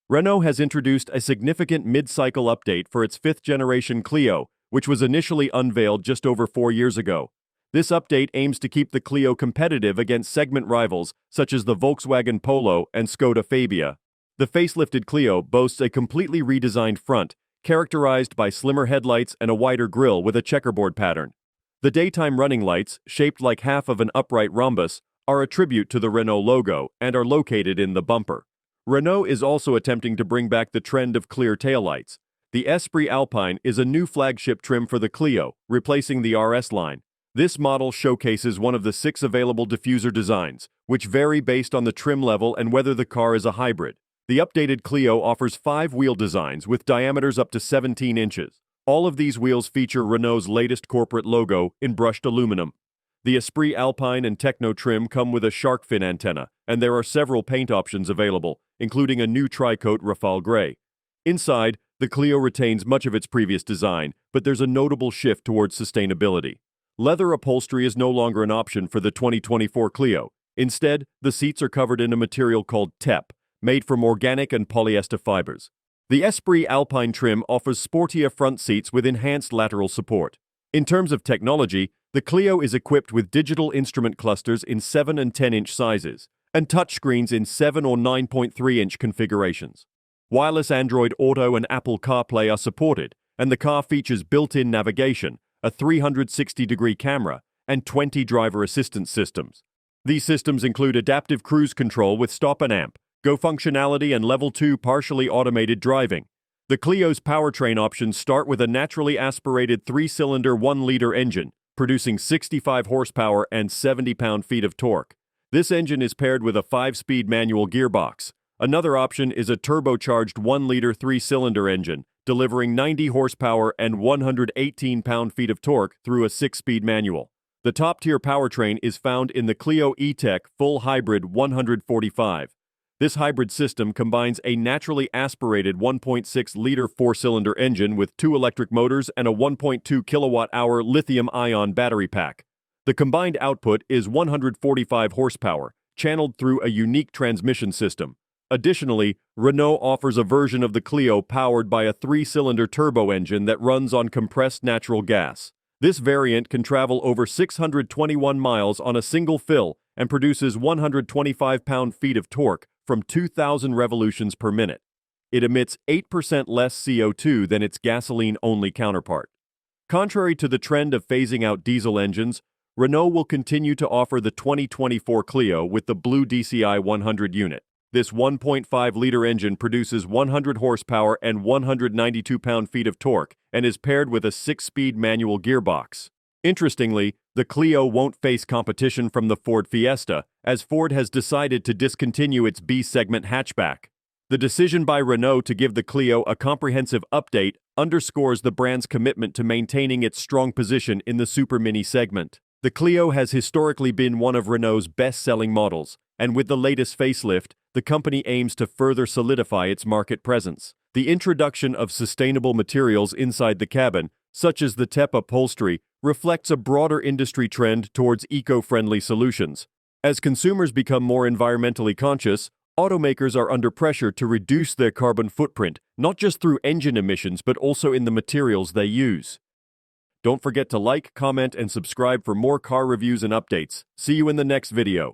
Renault has introduced a significant mid-cycle update for its fifth-generation Clio, which was initially unveiled just over 4 years ago. This update aims to keep the Clio competitive against segment rivals such as the Volkswagen Polo and Skoda Fabia. The facelifted Clio boasts a completely redesigned front, characterized by slimmer headlights and a wider grille with a checkerboard pattern. The daytime running lights, shaped like half of an upright rhombus, are a tribute to the Renault logo and are located in the bumper. Renault is also attempting to bring back the trend of clear taillights. The Esprit Alpine is a new flagship trim for the Clio, replacing the RS line. This model showcases one of the 6 available diffuser designs, which vary based on the trim level and whether the car is a hybrid. The updated Clio offers 5 wheel designs with diameters up to 17 inches. All of these wheels feature Renault's latest corporate logo in brushed aluminum. The Esprit Alpine and Techno trim come with a shark fin antenna, and there are several paint options available, including a new tri-coat Rafale gray. Inside, the Clio retains much of its previous design, but there's a notable shift towards sustainability. Leather upholstery is no longer an option for the 2024 Clio. Instead, the seats are covered in a material called TEP, made from organic and polyester fibers. The Esprit Alpine trim offers sportier front seats with enhanced lateral support. In terms of technology, the Clio is equipped with digital instrument clusters in 7 and 10-inch sizes, and touchscreens in 7 or 9.3-inch configurations. Wireless Android Auto and Apple CarPlay are supported, and the car features built-in navigation, a 360-degree camera, and 20 driver assistance systems. These systems include adaptive cruise control with stop and amp, Go functionality, and Level 2 partially automated driving. The Clio's powertrain options start with a naturally aspirated 3-cylinder 1-liter engine, producing 65 horsepower and 70 pound-feet of torque. This engine is paired with a 5-speed manual gearbox. Another option is a turbocharged 1-liter 3-cylinder engine, delivering 90 horsepower and 118 pound-feet of torque through a 6-speed manual. The top-tier powertrain is found in the Clio E-Tech Full Hybrid 145. This hybrid system combines a naturally aspirated 1.6-liter 4-cylinder engine with 2 electric motors and a 1.2 kilowatt-hour lithium-ion battery pack. The combined output is 145 horsepower, channeled through a unique transmission system. Additionally, Renault offers a version of the Clio powered by a 3-cylinder turbo engine that runs on compressed natural gas. This variant can travel over 621 miles on a single fill and produces 125 pound-feet of torque from 2,000 revolutions per minute. It emits 8% less CO2 than its gasoline-only counterpart. Contrary to the trend of phasing out diesel engines, Renault will continue to offer the 2024 Clio with the Blue DCI 100 unit. This 1.5-liter engine produces 100 horsepower and 192 pound-feet of torque and is paired with a 6-speed manual gearbox. Interestingly, the Clio won't face competition from the Ford Fiesta, as Ford has decided to discontinue its B-segment hatchback. The decision by Renault to give the Clio a comprehensive update underscores the brand's commitment to maintaining its strong position in the supermini segment. The Clio has historically been one of Renault's best-selling models, and with the latest facelift, the company aims to further solidify its market presence. The introduction of sustainable materials inside the cabin, such as the TEP upholstery, reflects a broader industry trend towards eco-friendly solutions. As consumers become more environmentally conscious, automakers are under pressure to reduce their carbon footprint, not just through engine emissions but also in the materials they use. Don't forget to like, comment, and subscribe for more car reviews and updates. See you in the next video.